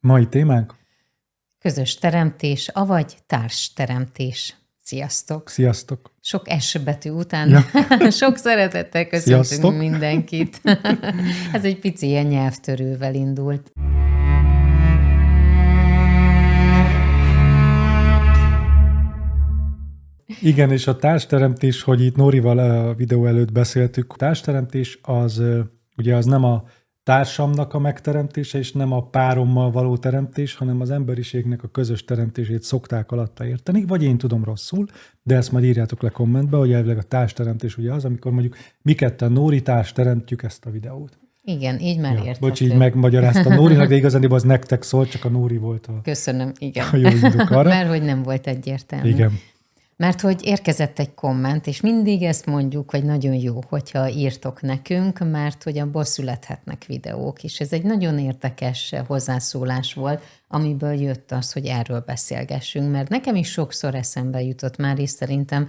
Mai témánk? Közös teremtés, avagy társteremtés. Sziasztok! Sziasztok! Sok S betű után Ja. sok szeretettel Sziasztok. köszöntünk mindenkit. Ez egy pici ilyen nyelvtörővel indult. Igen, és a társteremtés, hogy itt Nórival a videó előtt beszéltük, a társteremtés az ugye az nem a társamnak a megteremtése, és nem a párommal való teremtés, hanem az emberiségnek a közös teremtését szokták alatta érteni, vagy én tudom rosszul, de ezt majd írjátok le kommentbe, hogy elvileg a társteremtés ugye az, amikor mondjuk mi ketten Nóri társ teremtjük ezt a videót. Igen, így már érthető. Bocs, így megmagyaráztam Nórinak, de igazán az nektek szólt, csak a Nóri volt Köszönöm, igen. a jó induk arra. Mert hogy nem volt egyértelmű. Igen. Mert hogy érkezett egy komment, és mindig ezt mondjuk, hogy nagyon jó, hogyha írtok nekünk, mert hogy abból születhetnek videók, és ez egy nagyon érdekes hozzászólás volt, amiből jött az, hogy erről beszélgessünk, mert nekem is sokszor eszembe jutott már, és szerintem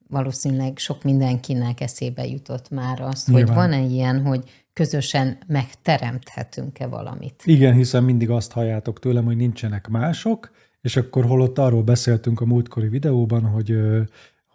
valószínűleg sok mindenkinek eszébe jutott már az, hogy van-e ilyen, hogy közösen megteremthetünk-e valamit. Igen, hiszen mindig azt halljátok tőlem, hogy nincsenek mások, és akkor holott arról beszéltünk a múltkori videóban,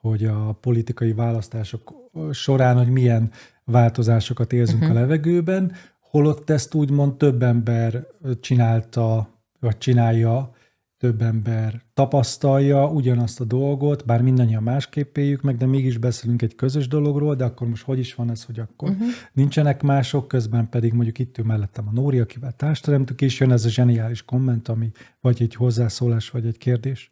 hogy a politikai választások során, hogy milyen változásokat érzünk a levegőben, holott ezt úgymond több ember csinálta, vagy csinálja, több ember tapasztalja ugyanazt a dolgot, bár mindannyian másképp éljük meg, de mégis beszélünk egy közös dologról, de akkor most hogy is van ez, hogy akkor nincsenek mások, közben pedig mondjuk itt ül mellettem a Nóri, akivel társteremtük, és jön ez a zseniális komment, ami vagy egy hozzászólás, vagy egy kérdés.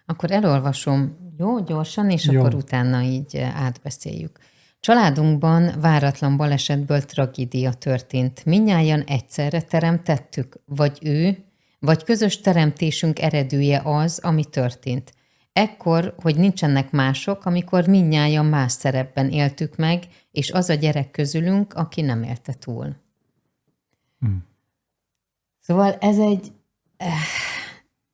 Akkor elolvasom, jó, gyorsan, és jó. Akkor utána így átbeszéljük. Családunkban váratlan balesetből tragédia történt. Mindnyájan egyszerre teremtettük, vagy ő, vagy közös teremtésünk eredője az, ami történt. Ekkor, hogy nincsenek mások, amikor mindnyájan más szerepben éltük meg, és az a gyerek közülünk, aki nem élte túl. Szóval ez egy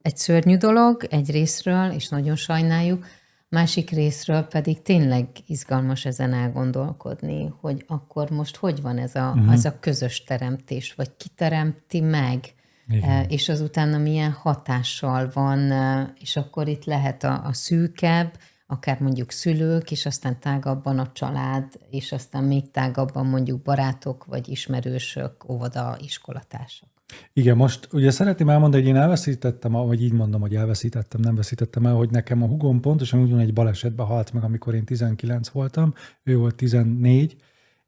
szörnyű dolog egy részről, és nagyon sajnáljuk, másik részről pedig tényleg izgalmas ezen elgondolkodni, hogy akkor most hogy van ez a közös teremtés, vagy ki teremti meg, és az utána milyen hatással van, és akkor itt lehet a szűkebb, akár mondjuk szülők, és aztán tágabban a család, és aztán még tágabban mondjuk barátok, vagy ismerősök, óvoda, iskolatársak. Igen, most ugye szeretném elmondani, hogy én elveszítettem, vagy így mondom, hogy elveszítettem, nem veszítettem el, hogy nekem a hugom pontosan ugyan egy balesetben halt meg, amikor én 19 voltam, ő volt 14,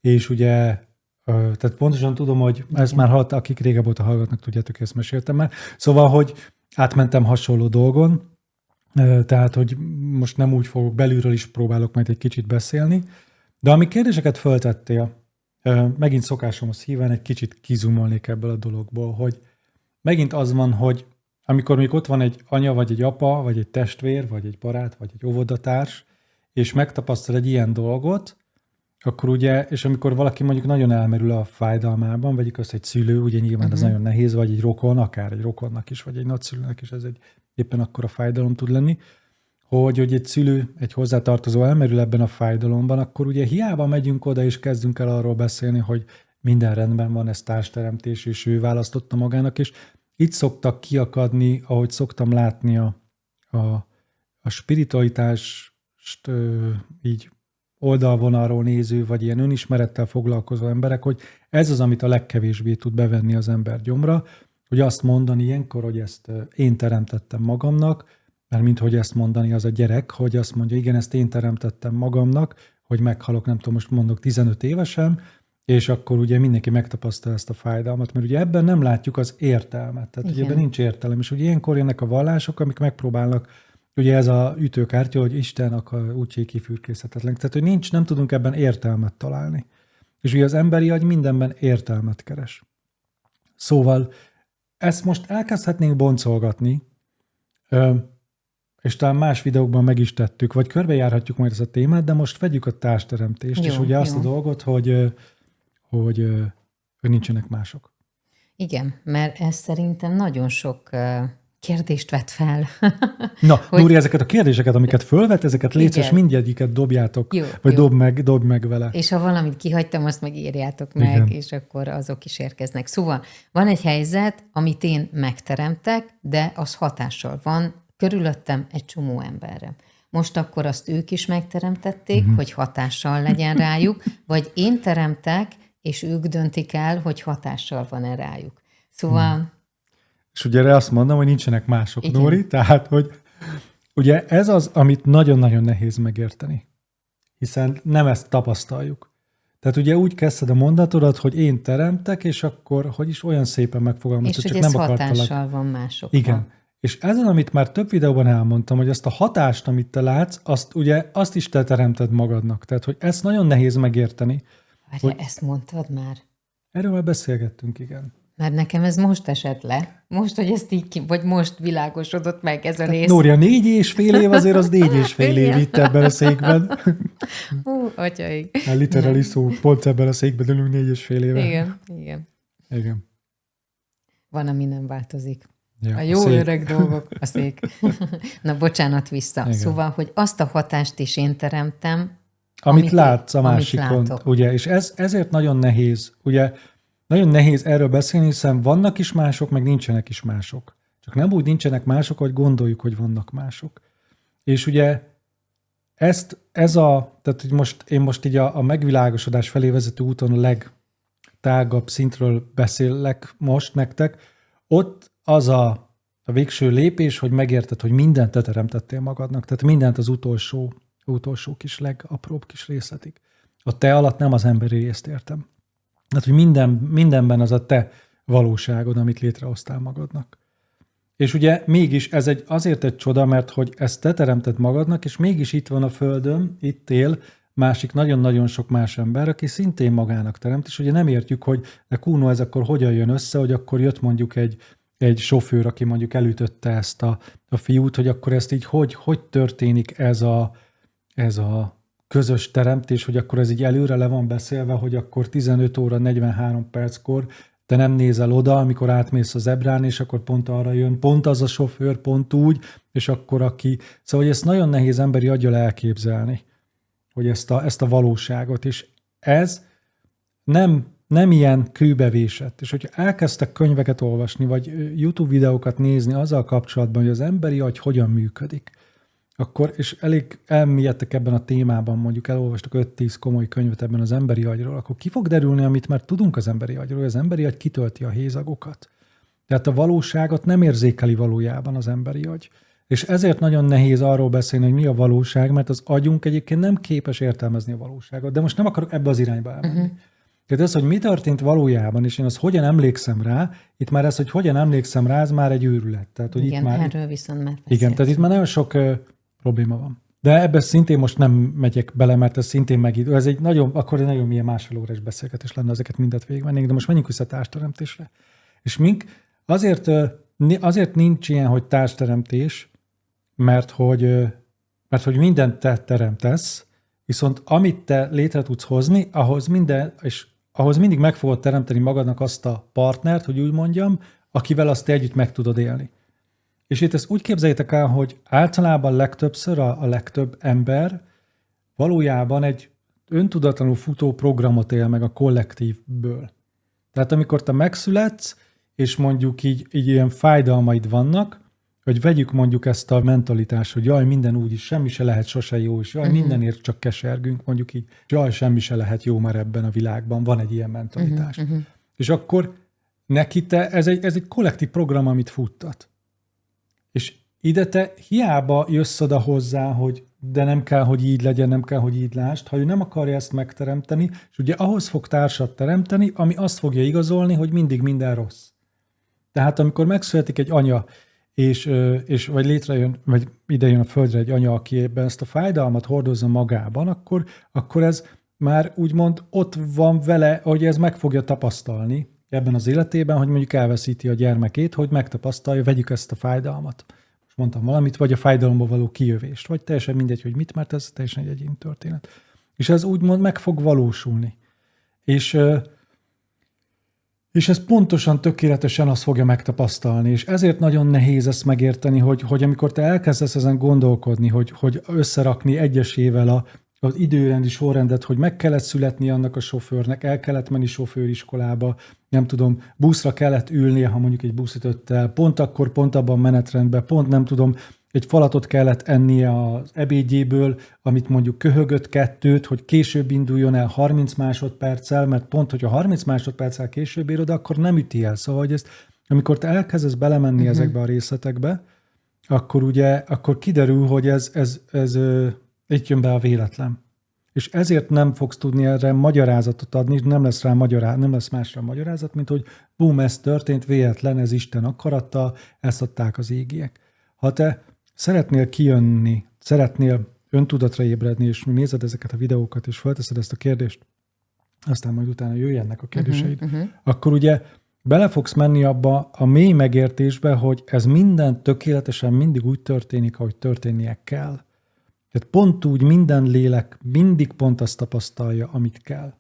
és ugye tehát pontosan tudom, hogy ezt már akik régebb óta hallgatnak, tudjátok, ezt meséltem már. Szóval, hogy átmentem hasonló dolgon, tehát, hogy most nem úgy fogok, belülről is próbálok majd egy kicsit beszélni, de ami kérdéseket föltettél, megint szokásomhoz híven egy kicsit kizumolnék ebből a dologból, hogy megint az van, hogy amikor még ott van egy anya, vagy egy apa, vagy egy testvér, vagy egy barát, vagy egy óvodatárs, és megtapasztal egy ilyen dolgot, akkor ugye, és amikor valaki mondjuk nagyon elmerül a fájdalmában, vegyük azt egy szülő, ugye nyilván ez nagyon nehéz, vagy egy rokon, akár egy rokonnak is, vagy egy nagyszülőnek is ez egy éppen akkora fájdalom tud lenni, hogy egy szülő, egy hozzátartozó elmerül ebben a fájdalomban, akkor ugye hiába megyünk oda, és kezdünk el arról beszélni, hogy minden rendben van, ez társteremtés, és ő választotta magának, és itt szoktak kiakadni, ahogy szoktam látni a spiritualitást így oldalvonalról néző, vagy ilyen önismerettel foglalkozó emberek, hogy ez az, amit a legkevésbé tud bevenni az ember gyomra, hogy azt mondani ilyenkor, hogy ezt én teremtettem magamnak, mert minthogy ezt mondani az a gyerek, hogy azt mondja, igen, ezt én teremtettem magamnak, hogy meghalok, nem tudom, most mondok 15 évesen, és akkor ugye mindenki megtapasztal ezt a fájdalmat, mert ugye ebben nem látjuk az értelmet, tehát ugye ebben nincs értelem, és ugye ilyenkor jönnek a vallások, amik megpróbálnak, ugye ez a ütőkártya, hogy Isten úgyhogy kifürkészhetetlen, tehát hogy nem tudunk ebben értelmet találni. És ugye az emberi agy mindenben értelmet keres. Szóval ezt most elkezdhetnénk boncolgatni, és talán más videókban meg is tettük, vagy körbejárhatjuk majd ezt a témát, de most vegyük a társteremtést, és ugye azt a dolgot, hogy nincsenek mások. Igen, mert ez szerintem nagyon sok kérdést vett fel. Na, Nóri, ezeket a kérdéseket, amiket fölvet, ezeket légy szíves, mindegyiket dobjátok, jó, vagy jó. Dobd meg vele. És ha valamit kihagytam, azt meg írjátok meg, igen. És akkor azok is érkeznek. Szóval van egy helyzet, amit én megteremtek, de az hatással van körülöttem egy csomó emberre. Most akkor azt ők is megteremtették, hogy hatással legyen rájuk, vagy én teremtek, és ők döntik el, hogy hatással van-e rájuk. Szóval... És ugye erre azt mondom, hogy nincsenek mások, igen. Nóri, tehát, hogy ugye ez az, amit nagyon-nagyon nehéz megérteni, hiszen nem ezt tapasztaljuk. Tehát ugye úgy kezdted a mondatodat, hogy én teremtek, és akkor, hogy is olyan szépen megfogalmaztad, csak nem akartalak. És hogy ez hatással van másokra. Igen. És ez az, amit már több videóban elmondtam, hogy azt a hatást, amit te látsz, azt is te teremted magadnak. Tehát, hogy ezt nagyon nehéz megérteni. Várja, ezt mondtad már? Erről már beszélgettünk, igen. Mert nekem ez most esett le. Most, hogy ezt így vagy most világosodott meg ez a rész. Nória, 4,5 év azért az 4,5 év itt ebben a székben. Atyaik. A literally szó, pont ebben a székben ülünk 4,5 éve. Igen. Van, ami nem változik. Ja, a jó öreg dolgok, a szék. Na, bocsánat vissza. Igen. Szóval, hogy azt a hatást is én teremtem, amit látsz a másikon. Ugye, és ezért nagyon nehéz, ugye, nagyon nehéz erről beszélni, hiszen vannak is mások, meg nincsenek is mások. Csak nem úgy nincsenek mások, hogy gondoljuk, hogy vannak mások. És ugye tehát hogy én most így a megvilágosodás felé vezető úton a legtágabb szintről beszélek most nektek, ott az a végső lépés, hogy megérted, hogy mindent te teremtettél magadnak, tehát mindent az utolsó kis legapróbb kis részletig. A te alatt nem az emberi részt értem. Tehát, hogy mindenben az a te valóságod, amit létrehoztál magadnak. És ugye mégis ez azért egy csoda, mert hogy ezt te teremted magadnak, és mégis itt van a Földön, itt él másik nagyon-nagyon sok más ember, aki szintén magának teremt, és ugye nem értjük, hogy de Kuno, ez akkor hogyan jön össze, hogy akkor jött mondjuk egy sofőr, aki mondjuk elütötte ezt a fiút, hogy akkor ezt így hogy történik ez a közös teremtés, hogy akkor ez így előre le van beszélve, hogy akkor 15 óra 43 perckor te nem nézel oda, amikor átmész a zebrán, és akkor pont arra jön, pont az a sofőr, pont úgy, és akkor aki... Szóval, hogy ezt nagyon nehéz emberi aggyal elképzelni, hogy ezt a valóságot, és ez nem ilyen kőbevésett. És hogyha elkezdtek könyveket olvasni, vagy YouTube videókat nézni azzal kapcsolatban, hogy az emberi agy hogyan működik, akkor, és elég elmélyedtek ebben a témában, mondjuk elolvastak 5-10 komoly könyvet ebben az emberi agyról, akkor ki fog derülni, amit már tudunk az emberi agyról, hogy az emberi agy kitölti a hézagokat. Tehát a valóságot nem érzékeli valójában az emberi agy. És ezért nagyon nehéz arról beszélni, hogy mi a valóság, mert az agyunk egyébként nem képes értelmezni a valóságot. De most nem akarok ebbe az irányba elmenni. Tehát ez, hogy mi történt valójában, és én azt hogyan emlékszem rá, itt már ez, hogy hogyan emlékszem rá, ez már egy őrület. Tehát, hogy igen, itt már, erről viszont már igen, tehát itt már nagyon sok probléma van. De ebben szintén most nem megyek bele, mert ez szintén megidő. Ez egy nagyon milyen másfél órás beszélgetés lenne, ezeket mindet végigvennénk, de most menjünk vissza a társteremtésre. És azért nincs ilyen, hogy társteremtés, mert hogy mindent te teremtesz, viszont amit te létre tudsz hozni, ahhoz mindig meg fogod teremteni magadnak azt a partnert, hogy úgy mondjam, akivel azt te együtt meg tudod élni. És itt ezt úgy képzeljétek el, hogy általában legtöbbször a legtöbb ember valójában egy öntudatlanul futó programot él meg a kollektívből. Tehát amikor te megszületsz, és mondjuk így ilyen fájdalmaid vannak, hogy vegyük mondjuk ezt a mentalitást, hogy jaj, minden úgyis, semmi se lehet sose jó, és jaj, mindenért csak kesergünk, mondjuk így, jaj, semmi se lehet jó már ebben a világban, van egy ilyen mentalitás. És akkor neki ez egy kollektív program, amit futtat. És ide te hiába jössz oda hozzá, hogy de nem kell, hogy így legyen, nem kell, hogy így lásd, ha ő nem akarja ezt megteremteni, és ugye ahhoz fog társat teremteni, ami azt fogja igazolni, hogy mindig minden rossz. Tehát amikor megszületik egy anya, és vagy létrejön, vagy ide jön a földre egy anya, aki ebben ezt a fájdalmat hordozza magában, akkor ez már úgymond ott van vele, hogy ez meg fogja tapasztalni ebben az életében, hogy mondjuk elveszíti a gyermekét, hogy megtapasztalja, vegyük ezt a fájdalmat. Most mondtam valamit, vagy a fájdalomba való kijövést, vagy teljesen mindegy, hogy mit, mert ez teljesen egy egyéni történet. És ez úgymond meg fog valósulni. És És ez pontosan, tökéletesen azt fogja megtapasztalni, és ezért nagyon nehéz ezt megérteni, hogy amikor te elkezdesz ezen gondolkodni, hogy összerakni egyesével az időrendi sorrendet, hogy meg kellett születni annak a sofőrnek, el kellett menni sofőriskolába, nem tudom, buszra kellett ülnie, ha mondjuk egy busz ütött el, pont akkor, pont abban a menetrendben, pont nem tudom, egy falatot kellett ennie az ebédjéből, amit mondjuk köhögött 2, hogy később induljon el 30 másodperccel, mert pont, hogyha 30 másodperccel később érod, akkor nem üti el. Szóval, hogy ezt, amikor te elkezdesz belemenni ezekbe a részletekbe, akkor kiderül, hogy ez itt jön be a véletlen. És ezért nem fogsz tudni erre magyarázatot adni, nem lesz másra magyarázat, mint hogy bum, ez történt, véletlen, ez Isten akarata, ezt adták az égiek. Ha te szeretnél kijönni, szeretnél öntudatra ébredni, és nézed ezeket a videókat, és felteszed ezt a kérdést, aztán majd utána jöjjenek a kérdéseid, akkor ugye bele fogsz menni abba a mély megértésbe, hogy ez minden tökéletesen mindig úgy történik, ahogy történnie kell. Tehát pont úgy minden lélek mindig pont azt tapasztalja, amit kell.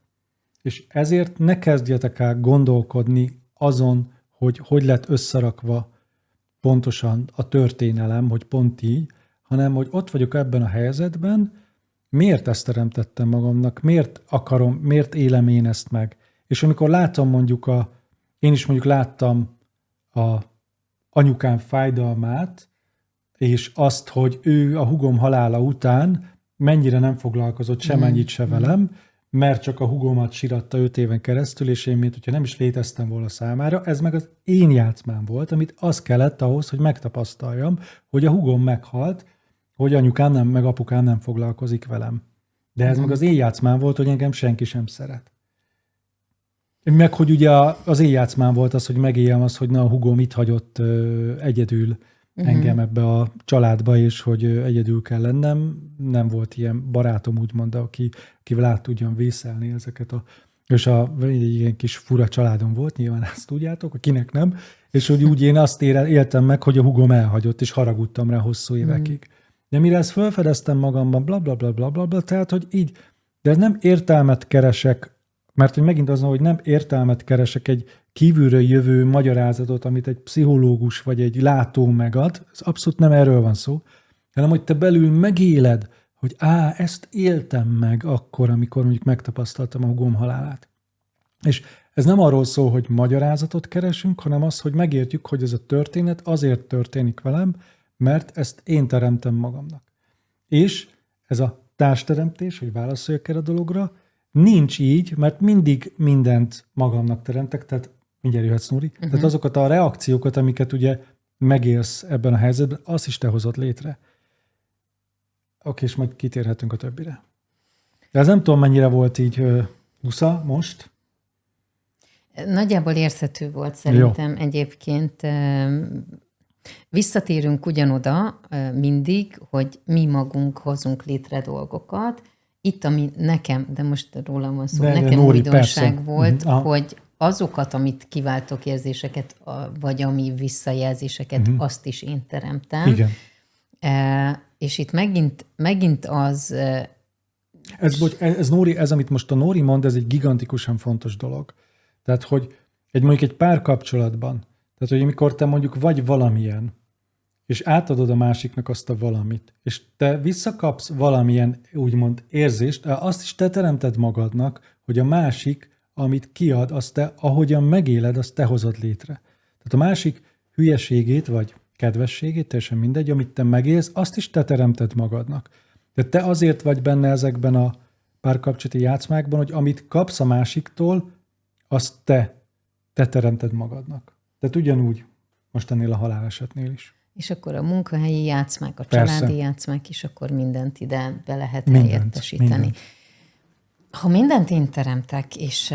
És ezért ne kezdjetek el gondolkodni azon, hogy lett összerakva pontosan a történelem, hogy pont így, hanem hogy ott vagyok ebben a helyzetben, miért ezt teremtettem magamnak, miért élem én ezt meg. És amikor látom én is mondjuk láttam a anyukám fájdalmát, és azt, hogy ő a húgom halála után mennyire nem foglalkozott semennyit se velem, mert csak a húgomat síratta 5 éven keresztül, és én, mint hogyha nem is léteztem volna számára, ez meg az én játszmám volt, amit az kellett ahhoz, hogy megtapasztaljam, hogy a húgom meghalt, hogy anyukám meg apukám nem foglalkozik velem. De ez meg az én játszmám volt, hogy engem senki sem szeret. Meg, hogy ugye az én játszmám volt az, hogy megéljem az, hogy na, a húgom itt hagyott egyedül engem ebbe a családba, és hogy egyedül kell lennem. Nem volt ilyen barátom, úgymond, akivel át tudjam vészelni ezeket és egy ilyen kis fura családom volt, nyilván ezt tudjátok, akinek nem, és hogy úgy én azt éltem meg, hogy a húgom elhagyott, és haragudtam rá hosszú évekig. De mire ezt felfedeztem magamban, blablabla, tehát, hogy így, de ez nem értelmet keresek, mert hogy megint az, hogy nem értelmet keresek egy kívülről jövő magyarázatot, amit egy pszichológus vagy egy látó megad, ez abszolút nem erről van szó, hanem hogy te belül megéled, hogy ezt éltem meg akkor, amikor mondjuk megtapasztaltam a húgom halálát. És ez nem arról szól, hogy magyarázatot keresünk, hanem az, hogy megértjük, hogy ez a történet azért történik velem, mert ezt én teremtem magamnak. És ez a társteremtés, hogy válaszoljak erre a dologra, nincs így, mert mindig mindent magamnak teremtek, tehát mindjárt jöhetsz, Nóri. Tehát azokat a reakciókat, amiket ugye megélsz ebben a helyzetben, azt is te hozod létre. Oké, és majd kitérhetünk a többire. De ez nem tudom, mennyire volt így busza most. Nagyjából érthető volt szerintem egyébként. Visszatérünk ugyanoda mindig, hogy mi magunk hozunk létre dolgokat. Itt, ami nekem, de most rólam van szó, nekem újdonság volt, hogy azokat, amit kiváltok érzéseket, vagy ami visszajelzéseket, azt is én teremtem. Igen. És itt megint az... Ez, Nóri, amit most a Nóri mond, ez egy gigantikusan fontos dolog. Tehát, hogy mondjuk egy párkapcsolatban, tehát, hogy amikor te mondjuk vagy valamilyen, és átadod a másiknak azt a valamit, és te visszakapsz valamilyen, úgymond érzést, azt is te teremted magadnak, hogy a másik, amit kiad, azt te, ahogyan megéled, azt te hozod létre. Tehát a másik hülyeségét, vagy kedvességét, teljesen mindegy, amit te megélsz, azt is te teremted magadnak. Tehát te azért vagy benne ezekben a párkapcsolati játszmákban, hogy amit kapsz a másiktól, azt te teremted magadnak. Tehát ugyanúgy most ennél a halálesetnél is. És akkor a munkahelyi játszmák, a családi játszmák is, akkor mindent ide be lehet helyettesíteni. Mindent. Ha mindent én teremtek, és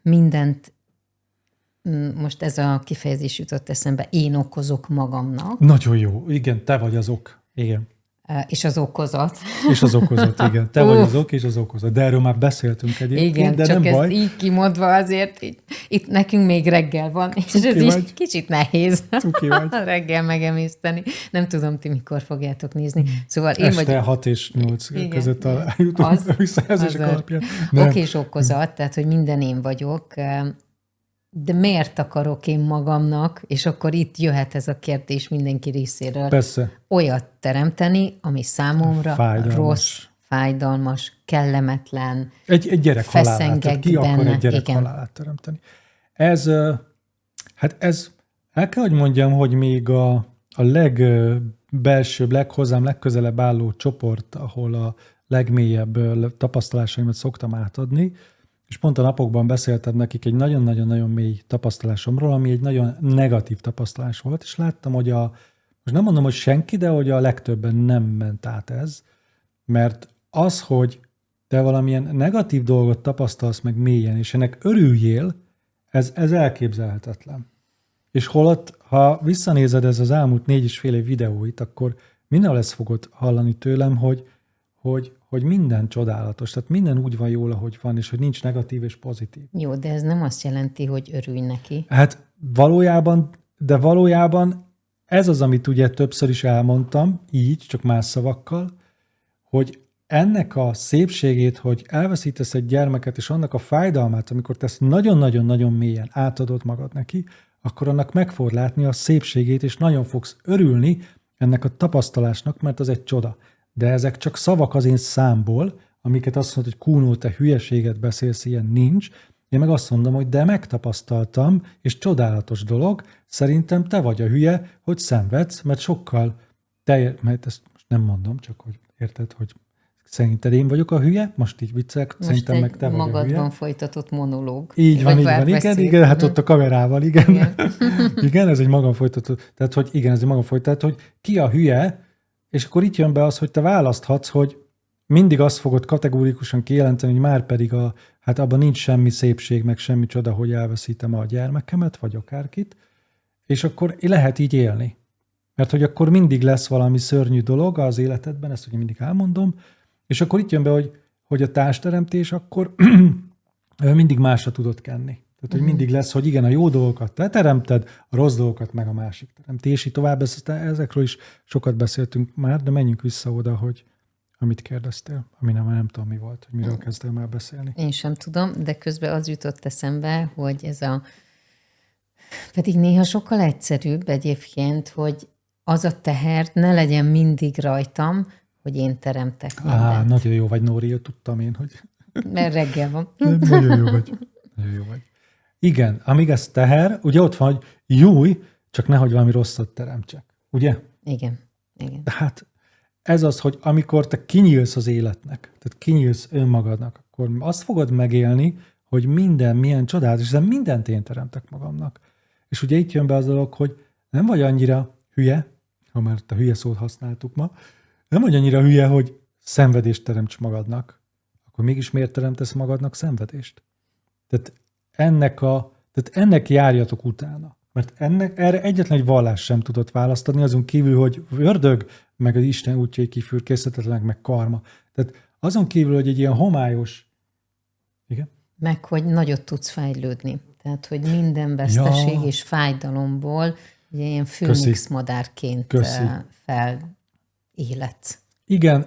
mindent, most ez a kifejezés jutott eszembe, én okozok magamnak. Nagyon jó, igen, te vagy az ok, igen. És az okozat. És az okozat, igen. Te vagy az ok, és az okozat. De erről már beszéltünk egyébként, igen, de csak nem baj. ezt így kimondva azért, itt nekünk még reggel van, és ez így kicsit nehéz reggel megemészteni. Nem tudom, ti mikor fogjátok nézni. Szóval én este 6 és 8 között jutunk visszajelzések alapján. Ok és okozat, tehát, hogy minden én vagyok. de miért akarok én magamnak, és akkor itt jöhet ez a kérdés mindenki részéről, Persze. olyat teremteni, ami számomra rossz, fájdalmas, kellemetlen, egy gyerek halálát. Ki akar egy gyerek igen. halálát teremteni? Ez, el kell, hogy mondjam, hogy még a legbelsőbb, hozzám legközelebb álló csoport, ahol a legmélyebb tapasztalásaimat szoktam átadni, és pont a napokban beszéltem nekik egy nagyon-nagyon-nagyon mély tapasztalásomról, ami egy nagyon negatív tapasztalás volt, és láttam, hogy most nem mondom, hogy senki, de hogy a legtöbben nem ment át ez, mert az, hogy te valamilyen negatív dolgot tapasztalsz meg mélyen, és ennek örüljél, ez elképzelhetetlen. És holott, ha visszanézed ez az elmúlt 4,5 év videóit, akkor mindenhol ezt fogod hallani tőlem, hogy minden csodálatos, tehát minden úgy van jól, ahogy van, és hogy nincs negatív és pozitív. Jó, de ez nem azt jelenti, hogy örülj neki. Hát valójában ez az, amit ugye többször is elmondtam, így, csak más szavakkal, hogy ennek a szépségét, hogy elveszítesz egy gyermeket, és annak a fájdalmát, amikor te ezt nagyon-nagyon-nagyon mélyen átadod magad neki, akkor annak meg fogod látni a szépségét, és nagyon fogsz örülni ennek a tapasztalásnak, mert az egy csoda. De ezek csak szavak az én számból, amiket azt mondod, hogy Kúnó, te hülyeséget beszélsz, ilyen nincs. Én meg azt mondom, hogy de megtapasztaltam, és csodálatos dolog, szerintem te vagy a hülye, hogy szenvedsz, mert sokkal mert ezt most nem mondom, csak hogy érted, hogy szerinted én vagyok a hülye, most így viccelek, szerintem meg te vagy a hülye. Magadban folytatott monológ. Így van, igen, hát ott a kamerával, igen. Igen, ez egy magam folytatott, tehát hogy igen, ez egy magam folytatott, hogy ki a hülye, és akkor itt jön be az, hogy te választhatsz, hogy mindig azt fogod kategórikusan kijelenteni, hogy már pedig hát abban nincs semmi szépség, meg semmi csoda, hogy elveszítem a gyermekemet, vagy akárkit, és akkor lehet így élni. Mert hogy akkor mindig lesz valami szörnyű dolog az életedben, ezt ugye mindig elmondom, és akkor itt jön be, hogy a társteremtés akkor mindig másra tudod kenni. Tehát, hogy mindig lesz, hogy igen, a jó dolgokat te teremted, a rossz dolgokat meg a másik teremti. És így tovább, ezekről is sokat beszéltünk már, de menjünk vissza oda, hogy amit kérdeztél, ami nem tudom mi volt, hogy miről kezdtél már beszélni. Én sem tudom, de közben az jutott eszembe, hogy pedig néha sokkal egyszerűbb egyébként, hogy az a teher ne legyen mindig rajtam, hogy én teremtek mindent. Nagyon jó vagy, Nóri, tudtam én, hogy... Mert reggel van. Nagyon jó vagy. Nagyon jó vagy. Igen, amíg ez teher, ugye ott van, hogy júj, csak nehogy valami rosszat teremtsek. Ugye? Igen. De hát ez az, hogy amikor te kinyílsz az életnek, tehát kinyílsz önmagadnak, akkor azt fogod megélni, hogy minden milyen csodálatos, hiszen mindent én teremtek magamnak. És ugye itt jön be az dolog, hogy nem vagy annyira hülye, ha már a hülye szót használtuk ma, nem vagy annyira hülye, hogy szenvedést teremts magadnak, akkor mégis miért teremtesz magadnak szenvedést? Tehát ennek járjatok utána. Mert erre egyetlen egy vallás sem tudott választani, azon kívül, hogy ördög, meg az Isten útjai kifürkészhetetlenek, meg karma. Tehát azon kívül, hogy egy ilyen homályos... Igen? Meg, hogy nagyot tudsz fejlődni. Tehát, hogy minden veszteség és fájdalomból ugye ilyen főnix madárként feléledsz. Igen,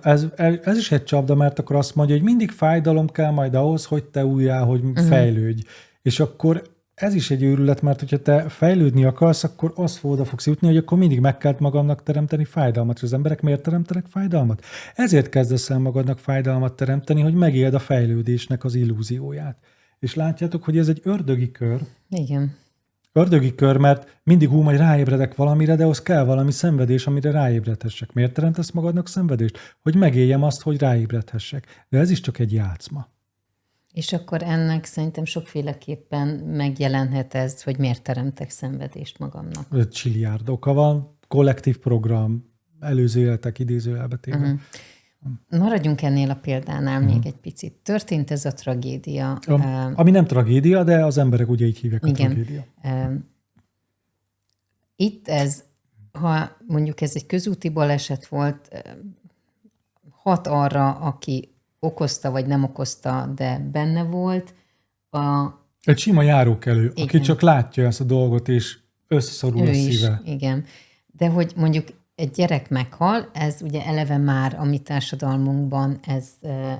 ez is egy csapda, mert akkor azt mondja, hogy mindig fájdalom kell majd ahhoz, hogy te újjá, hogy fejlődj. És akkor ez is egy őrület, mert hogyha te fejlődni akarsz, akkor oda fogsz jutni, hogy akkor mindig meg kell magadnak teremteni fájdalmat. És az emberek miért teremtenek fájdalmat? Ezért kezdesz el magadnak fájdalmat teremteni, hogy megéld a fejlődésnek az illúzióját. És látjátok, hogy ez egy ördögi kör. Igen. Ördögi kör, mert mindig majd ráébredek valamire, de ahhoz kell valami szenvedés, amire ráébredhessek. Miért teremtesz magadnak szenvedést? Hogy megéljem azt, hogy ráébredhessek. De ez is csak egy játszma. És akkor ennek szerintem sokféleképpen megjelenhet ez, hogy miért teremtek szenvedést magamnak. Csilliárd oka van, kollektív program, előző életek idézőjelbetéve. Maradjunk ennél a példánál még egy picit. Történt ez a tragédia. Ami nem tragédia, de az emberek ugye így hívják, igen, a tragédia. Itt ez, ha mondjuk ez egy közúti baleset volt, hat arra, aki okozta vagy nem okozta, de benne volt. Egy sima járókelő, igen, aki csak látja ezt a dolgot, és összeszorul a szíve. Igen. De hogy mondjuk egy gyerek meghal, ez ugye eleve már a mi társadalmunkban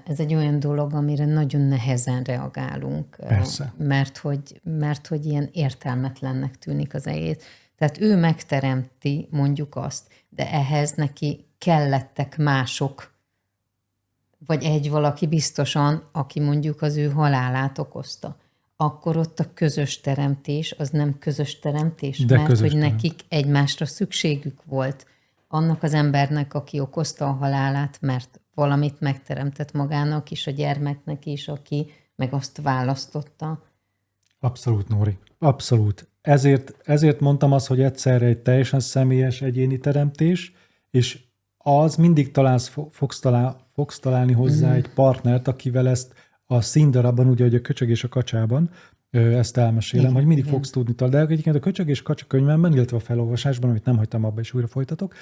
ez egy olyan dolog, amire nagyon nehezen reagálunk. Persze. Mert hogy ilyen értelmetlennek tűnik az egész. Tehát ő megteremti, mondjuk azt, de ehhez neki kellettek mások, vagy egy valaki biztosan, aki mondjuk az ő halálát okozta. Akkor ott a közös teremtés, az nem közös teremtés, De mert közös hogy terem. nekik egymásra szükségük volt. Annak az embernek, aki okozta a halálát, mert valamit megteremtett magának is, a gyermeknek is, aki meg azt választotta. Abszolút, Nóri. Abszolút. Ezért mondtam azt, hogy egyszerre egy teljesen személyes egyéni teremtés, és az mindig fogsz találni hozzá egy partnert, akivel ezt a színdarabban, ugye, hogy a Köcsög és a kacsában, ezt elmesélem, Igen, hogy mindig igen. fogsz tudni találni. De egyébként a Köcsög és Kacsa könyvemben, illetve a felolvasásban, amit nem hagytam abba, és újra folytatok,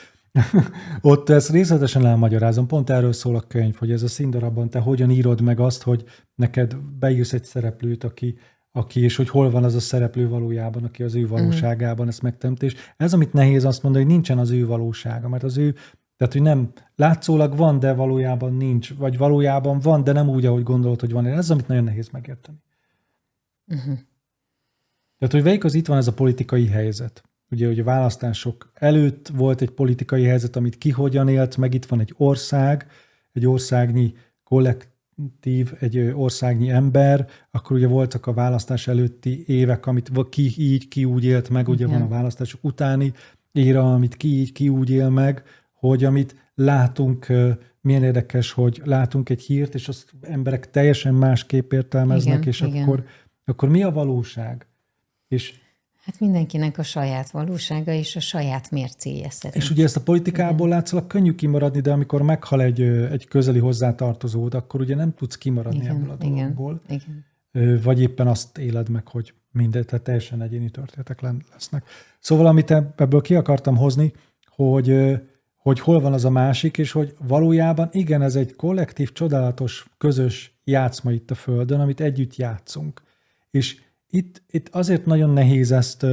ott ezt részletesen elmagyarázom. Pont erről szól a könyv, hogy ez a színdarabban te hogyan írod meg azt, hogy neked beírsz egy szereplőt, aki és hogy hol van az a szereplő valójában, aki az ő valóságában ezt megteremti. És ez, amit nehéz azt mondani, hogy nincsen az ő valósága, mert az ő, tehát, hogy nem, látszólag van, de valójában nincs, vagy valójában van, de nem úgy, ahogy gondolod, hogy van. Ez az, amit nagyon nehéz megérteni. Tehát, hogy végig az itt van ez a politikai helyzet. Ugye, hogy a választások előtt volt egy politikai helyzet, amit ki hogyan élt, meg itt van egy ország, egy országnyi kollektív, egy országnyi ember, akkor ugye voltak a választás előtti évek, amit ki így, ki úgy élt meg, ugye van a választások utáni éra, amit ki így, ki úgy él meg, hogy amit látunk, milyen érdekes, hogy látunk egy hírt, és azt emberek teljesen másképp értelmeznek, Igen, és igen. akkor mi a valóság? És Hát mindenkinek a saját valósága és a saját mércéje szerint. És ugye ezt a politikából látszólag könnyű kimaradni, de amikor meghal egy közeli hozzátartozód, akkor ugye nem tudsz kimaradni ebből a dologból. Igen. Vagy éppen azt éled meg, hogy mindegy, tehát teljesen egyéni történetek lesznek. Szóval amit ebből ki akartam hozni, hogy hol van az a másik, és hogy valójában igen, ez egy kollektív, csodálatos, közös játszma itt a Földön, amit együtt játszunk. És itt azért nagyon nehéz ezt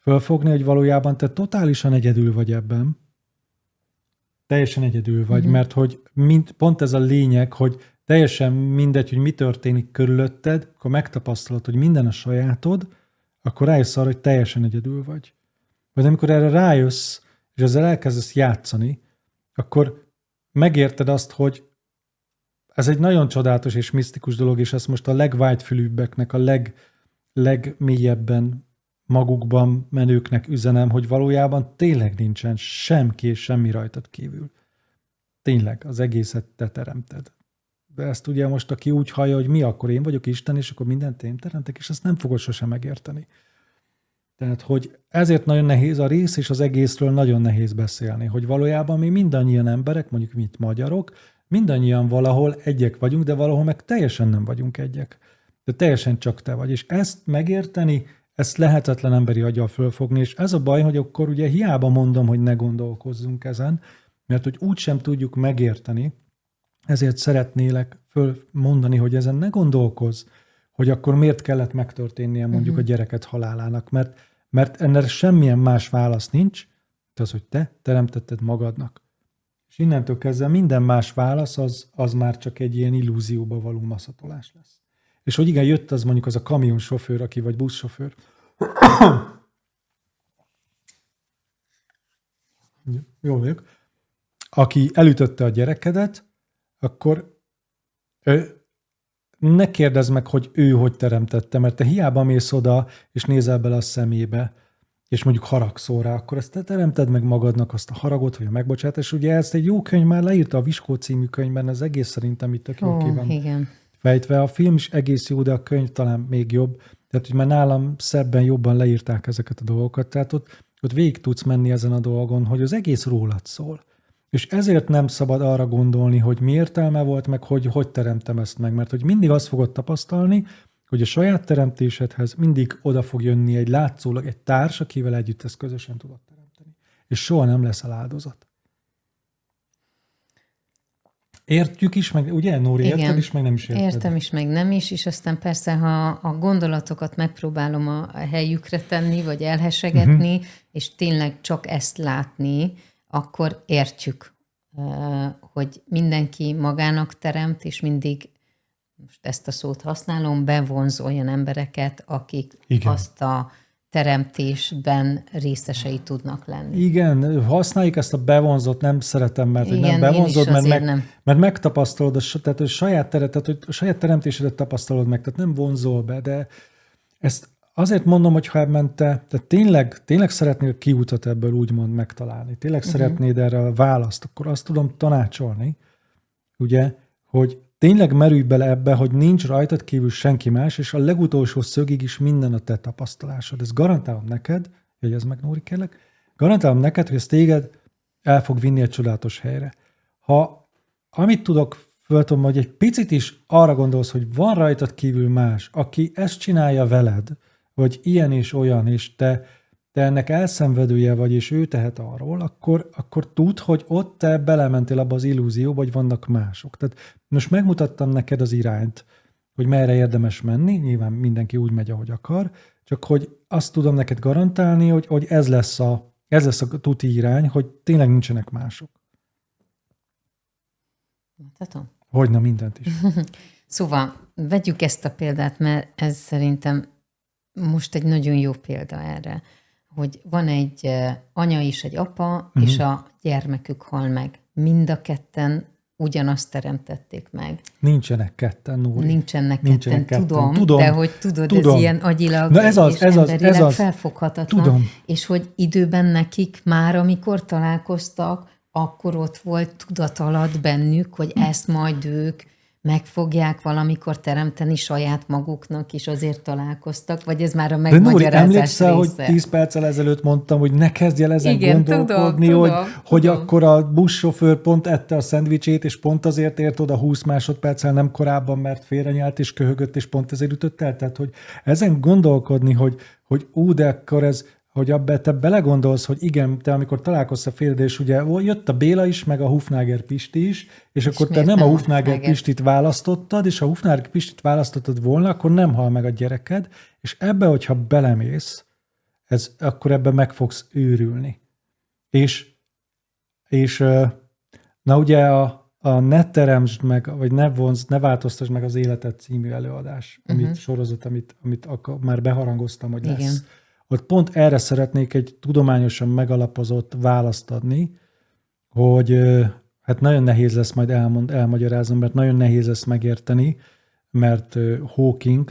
fölfogni, hogy valójában te totálisan egyedül vagy ebben. Teljesen egyedül vagy, mert hogy pont ez a lényeg, hogy teljesen mindegy, hogy mi történik körülötted, akkor megtapasztalod, hogy minden a sajátod, akkor rájössz arra, hogy teljesen egyedül vagy. Vagy amikor erre rájössz, és ezzel elkezdesz játszani, akkor megérted azt, hogy ez egy nagyon csodálatos és misztikus dolog, és ezt most a legvágyfülűbbeknek, a legmélyebben magukban menőknek üzenem, hogy valójában tényleg nincsen semki és semmi rajtad kívül. Tényleg, az egészet te teremted. De ezt ugye most, aki úgy hallja, hogy mi akkor én vagyok Isten, és akkor mindent én teremtek, és ezt nem fogod sosem megérteni. Tehát, hogy ezért nagyon nehéz a rész, és az egészről nagyon nehéz beszélni, hogy valójában mi mindannyian emberek, mondjuk mi itt magyarok, mindannyian valahol egyek vagyunk, de valahol meg teljesen nem vagyunk egyek. De teljesen csak te vagy. És ezt megérteni, ezt lehetetlen emberi aggyal fölfogni, és ez a baj, hogy akkor ugye hiába mondom, hogy ne gondolkozzunk ezen, mert hogy úgysem tudjuk megérteni, ezért szeretnélek fölmondani, hogy ezen ne gondolkozz, hogy akkor miért kellett megtörténnie mondjuk a gyereket halálának, mert ennek semmilyen más válasz nincs, mint az, hogy te teremtetted magadnak. És innentől kezdve minden más válasz az már csak egy ilyen illúzióba való maszatolás lesz. És hogy igen, jött az mondjuk az a kamionsofőr, aki vagy buszsofőr. Jól vagyok. Aki elütötte a gyerekedet, akkor ne kérdezd meg, hogy ő hogy teremtette, mert te hiába mész oda, és nézel bele a szemébe, és mondjuk haragszol rá, akkor ezt te teremted meg magadnak azt a haragot, vagy a megbocsátást. Ugye ezt egy jó könyv már leírta, a Viskó című könyvben, ez egész szerintem itt tök jól ki van Igen. fejtve. A film is egész jó, de a könyv talán még jobb. Tehát, hogy már nálam szebben jobban leírták ezeket a dolgokat. Tehát ott végig tudsz menni ezen a dolgon, hogy az egész rólad szól. És ezért nem szabad arra gondolni, hogy mi értelme volt, meg hogy teremtem ezt meg. Mert hogy mindig azt fogod tapasztalni, hogy a saját teremtésedhez mindig oda fog jönni egy látszólag, egy társ, akivel együtt ezt közösen tudod teremteni. És soha nem leszel áldozat. Értjük is, meg ugye, Nóri, érted is, meg nem is érted. Értem is, meg nem is, és aztán persze, ha a gondolatokat megpróbálom a helyükre tenni, vagy elhesegetni, és tényleg csak ezt látni, akkor értjük, hogy mindenki magának teremt, és mindig, most ezt a szót használom, bevonz olyan embereket, akik Igen. azt a teremtésben részesei tudnak lenni. Igen, használjuk ezt a bevonzott, nem szeretem, mert Igen, nem bevonzod, nem. mert megtapasztalod, tehát hogy a saját teremtésedet tapasztalod meg, tehát nem vonzol be, de ezt azért mondom, hogy ha ebben te tényleg szeretnél kiutat ebből úgymond megtalálni, tényleg szeretnéd erre a választ, akkor azt tudom tanácsolni, ugye, hogy tényleg merülj bele ebbe, hogy nincs rajtad kívül senki más, és a legutolsó szögig is minden a te tapasztalásod. Ez garantálom neked, jegyezd meg, Nóri, kérlek, garantálom neked, hogy ez téged el fog vinni egy csodálatos helyre. Ha amit tudok, föltom, hogy egy picit is arra gondolsz, hogy van rajtad kívül más, aki ezt csinálja veled, vagy ilyen és olyan, és te ennek elszenvedője vagy, és ő tehet arról, akkor tudd, hogy ott te belementél abba az illúzióba, hogy vannak mások. Tehát most megmutattam neked az irányt, hogy merre érdemes menni, nyilván mindenki úgy megy, ahogy akar, csak hogy azt tudom neked garantálni, hogy ez lesz a tuti irány, hogy tényleg nincsenek mások. Mutatom? Hogyne, mindent is. Szóval vegyük ezt a példát, mert ez szerintem most egy nagyon jó példa erre, hogy van egy anya és egy apa, és a gyermekük hal meg. Mind a ketten ugyanazt teremtették meg. Nincsenek ketten, Nóri. Nincsenek ketten. Tudom, de hogy tudod, ez ilyen agyilag és emberileg felfoghatatlan. Tudom. És hogy időben nekik már, amikor találkoztak, akkor ott volt tudat alatt bennük, hogy ezt majd ők meg fogják valamikor teremteni saját maguknak, és azért találkoztak, vagy ez már a megmagyarázás része? De Nóri, emlékszel, hogy 10 perccel ezelőtt mondtam, hogy ne kezdj el ezen gondolkodni, tudom. hogy akkor a buszsofőr pont ette a szendvicsét, és pont azért ért oda 20 másodperccel, nem korábban, mert félrenyált és köhögött, és pont ezért ütött el. Tehát, hogy ezen gondolkodni, hogy de akkor ez, hogy abba te belegondolsz, hogy igen, te amikor találkozsz a félre, és ugye jött a Béla is, meg a Hufnager Pisti is, és akkor te nem a Hufnager Pistit választottad, és ha a Hufnager Pistit választottad volna, akkor nem hal meg a gyereked, és ebbe, hogyha belemész, akkor ebbe meg fogsz őrülni. És na ugye a ne teremtsd meg, vagy ne változtasd meg az életed című előadás, sorozat, amit akkor már beharangoztam, hogy lesz. Igen. Ott pont erre szeretnék egy tudományosan megalapozott választ adni, hogy hát nagyon nehéz lesz majd elmagyaráznom, mert nagyon nehéz lesz megérteni, mert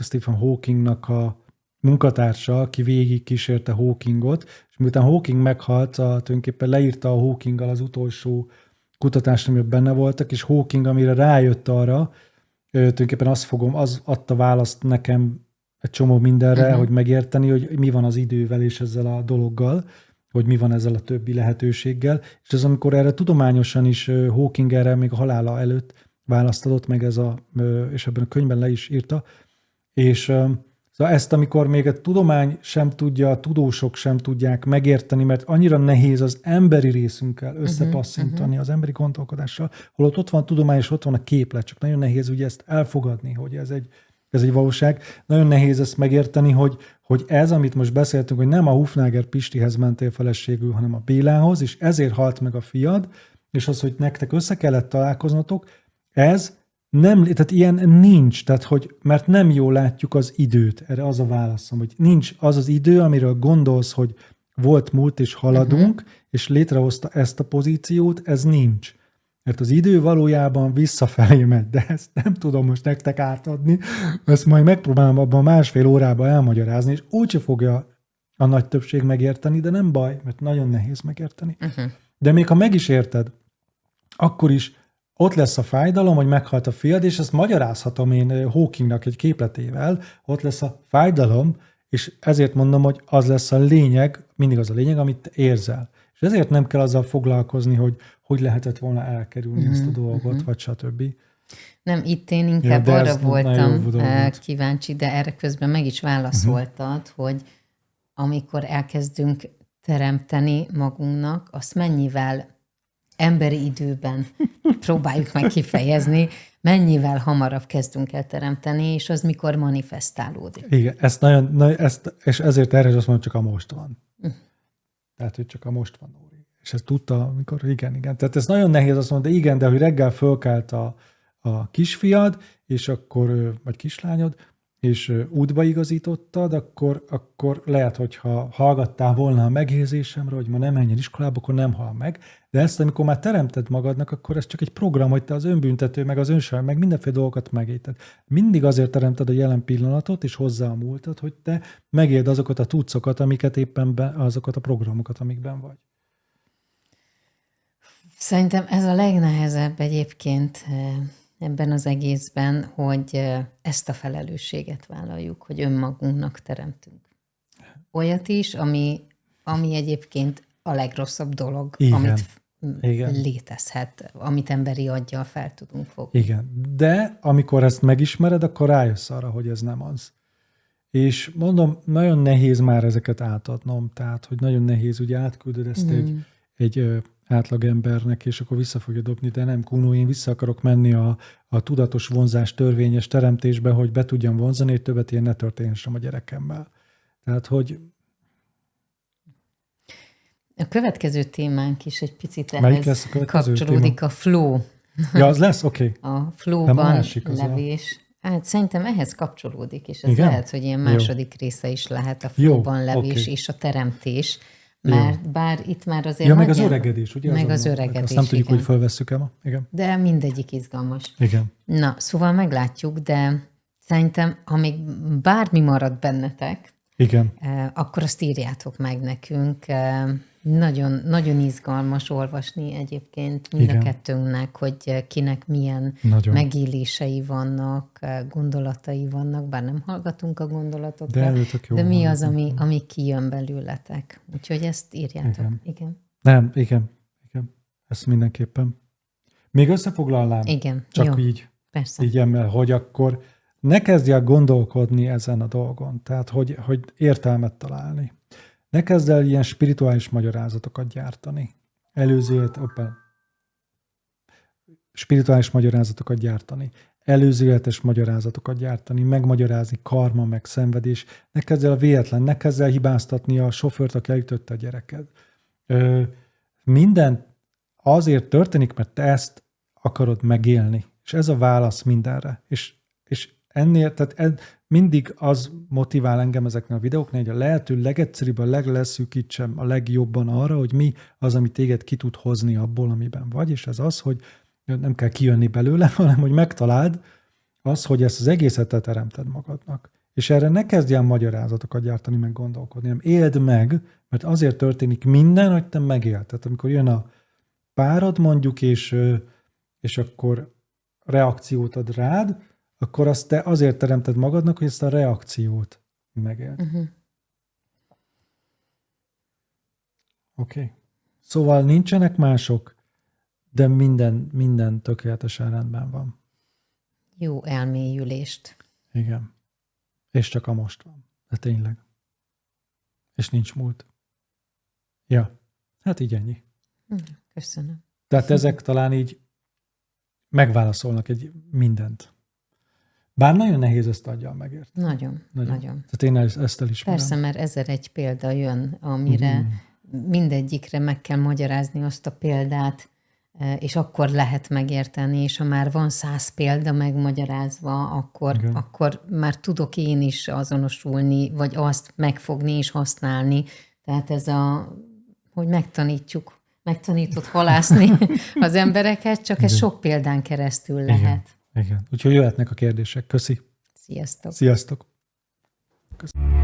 Stephen Hawkingnak a munkatársa, aki végig kísérte Hawkingot, és miután Hawking meghalt, tulajdonképpen leírta a Hawkinggal az utolsó kutatást, amiben benne voltak, és Hawking, amire rájött arra, tulajdonképpen az adta választ nekem egy csomó mindenre, hogy megérteni, hogy mi van az idővel és ezzel a dologgal, hogy mi van ezzel a többi lehetőséggel. És ez amikor erre tudományosan is Hawking erre még a halála előtt választ adott, meg és ebben a könyvben le is írta. És szóval ezt, amikor még a tudomány sem tudja, a tudósok sem tudják megérteni, mert annyira nehéz az emberi részünkkel összepasszintani, az emberi gondolkodással, holott ott van a tudomány, és ott van a képlet, csak nagyon nehéz ugye ezt elfogadni, hogy ez egy valóság. Nagyon nehéz ezt megérteni, hogy ez, amit most beszéltünk, hogy nem a Hufnager Pistihez mentél feleségül, hanem a Bélához, és ezért halt meg a fiad, és az, hogy nektek össze kellett találkoznatok, ez nem, tehát ilyen nincs, mert nem jól látjuk az időt. Erre az a válaszom, hogy nincs az az idő, amiről gondolsz, hogy volt múlt és haladunk, és létrehozta ezt a pozíciót, ez nincs. Mert az idő valójában visszafelé megy, de ezt nem tudom most nektek átadni, ezt majd megpróbálom abban másfél órában elmagyarázni, és úgyse fogja a nagy többség megérteni, de nem baj, mert nagyon nehéz megérteni. De még ha meg is érted, akkor is ott lesz a fájdalom, hogy meghalt a fiad, és ezt magyarázhatom én Hawkingnak egy képletével, ott lesz a fájdalom, és ezért mondom, hogy az lesz a lényeg, mindig az a lényeg, amit te érzel. És ezért nem kell azzal foglalkozni, hogy lehetett volna elkerülni ezt a dolgot, vagy stb. Nem, itt én inkább arra voltam kíváncsi, de erre közben meg is válaszoltad, hogy amikor elkezdünk teremteni magunknak, azt mennyivel emberi időben próbáljuk meg kifejezni, mennyivel hamarabb kezdünk el teremteni, és az mikor manifestálódik. Igen, és ezért erre is azt mondom, csak a most van. Tehát, hogy csak a most van, Nóri. És ezt tudta, amikor igen. Tehát ez nagyon nehéz azt mondani, de igen, de hogy reggel fölkelt a kisfiad, és akkor, vagy kislányod, és útba igazítottad, akkor lehet, hogyha hallgattál volna a megérzésemre, hogy ma nem menjen iskolába, akkor nem hal meg. De ezt, amikor már teremted magadnak, akkor ez csak egy program, hogy te az önbüntető, meg az önsajn, meg mindenféle dolgokat megélted. Mindig azért teremted a jelen pillanatot, és hozzá a múltat, hogy te megéld azokat a tudszokat, amiket éppen azokat a programokat, amikben vagy. Szerintem ez a legnehezebb egyébként ebben az egészben, hogy ezt a felelősséget vállaljuk, hogy önmagunknak teremtünk. Olyat is, ami egyébként a legrosszabb dolog, amit létezhet, amit emberi aggyal fel tudunk fogni. Igen, de amikor ezt megismered, akkor rájössz arra, hogy ez nem az. És mondom, nagyon nehéz már ezeket átadnom, tehát, hogy nagyon nehéz, ugye átküldöd ezt egy átlagembernek, és akkor vissza fogja dobni, de nem, Kuno, én vissza akarok menni a tudatos vonzás törvényes teremtésbe, hogy be tudjam vonzani, hogy többet ilyen ne történjen a gyerekemmel. Tehát, hogy... A következő témánk is egy picit ehhez kapcsolódik, téma? A flow. Ja, az lesz? Oké. Okay. A flow-ban levés. Hát szerintem ehhez kapcsolódik, és ez igen? Lehet, hogy ilyen második része is lehet a flow-ban levés és a teremtés. Mert bár itt már azért... Ja, meg az öregedés, ugye? Meg az öregedés, azt nem tudjuk, hogy felvesszük-e ma. Igen. De mindegyik izgalmas. Igen. Na, szóval meglátjuk, de szerintem, ha még bármi marad bennetek, igen. Akkor azt írjátok meg nekünk. Nagyon, nagyon izgalmas olvasni egyébként mind a kettőnknek, hogy kinek milyen megélései vannak, gondolatai vannak, bár nem hallgatunk a gondolatokra, de mi az, ami kijön belőletek. Úgyhogy ezt írjátok. Igen. Nem, igen. Ezt mindenképpen. Még összefoglalnám. Igen. Csak így. Persze. Így emel, hogy akkor ne kezdj el gondolkodni ezen a dolgon. Tehát, hogy értelmet találni. Ne kezd el ilyen spirituális magyarázatokat gyártani. Spirituális magyarázatokat gyártani. Előzőletes magyarázatokat gyártani, megmagyarázni karma, meg szenvedés. Ne kezd el a véletlen, ne kezd el hibáztatni a sofőrt, aki elütötte a gyereked. Minden azért történik, mert te ezt akarod megélni. És ez a válasz mindenre. És ennél, tehát mindig az motivál engem ezeknél a videóknál, hogy a lehető legegyszerűbb, a legleszűkítsem a legjobban arra, hogy mi az, ami téged ki tud hozni abból, amiben vagy, és ez az, hogy nem kell kijönni belőle, hanem hogy megtaláld az, hogy ezt az egészet te teremted magadnak. És erre ne kezdj el magyarázatokat gyártani, meg gondolkodni, hanem éld meg, mert azért történik minden, hogy te megéld. Tehát amikor jön a párod mondjuk, és akkor reakciót ad rád, akkor azt te azért teremted magadnak, hogy ezt a reakciót megéld. Oké. Szóval nincsenek mások, de minden tökéletesen rendben van. Jó elmélyülést. Igen. És csak a most van. De tényleg. És nincs múlt. Ja. Hát így ennyi. Köszönöm. Tehát ezek talán így megválaszolnak egy mindent. Bár nagyon nehéz ezt aggyal megérteni. Nagyon. Tehát én ezt elismerem. Persze, mert 1001 példa jön, amire mindegyikre meg kell magyarázni azt a példát, és akkor lehet megérteni, és ha már van 100 példa megmagyarázva, akkor már tudok én is azonosulni, vagy azt megfogni és használni. Tehát ez hogy megtanítod halászni az embereket, csak ez sok példán keresztül lehet. Igen. Úgyhogy jöhetnek a kérdések. Köszi. Sziasztok. Sziasztok. Köszönöm.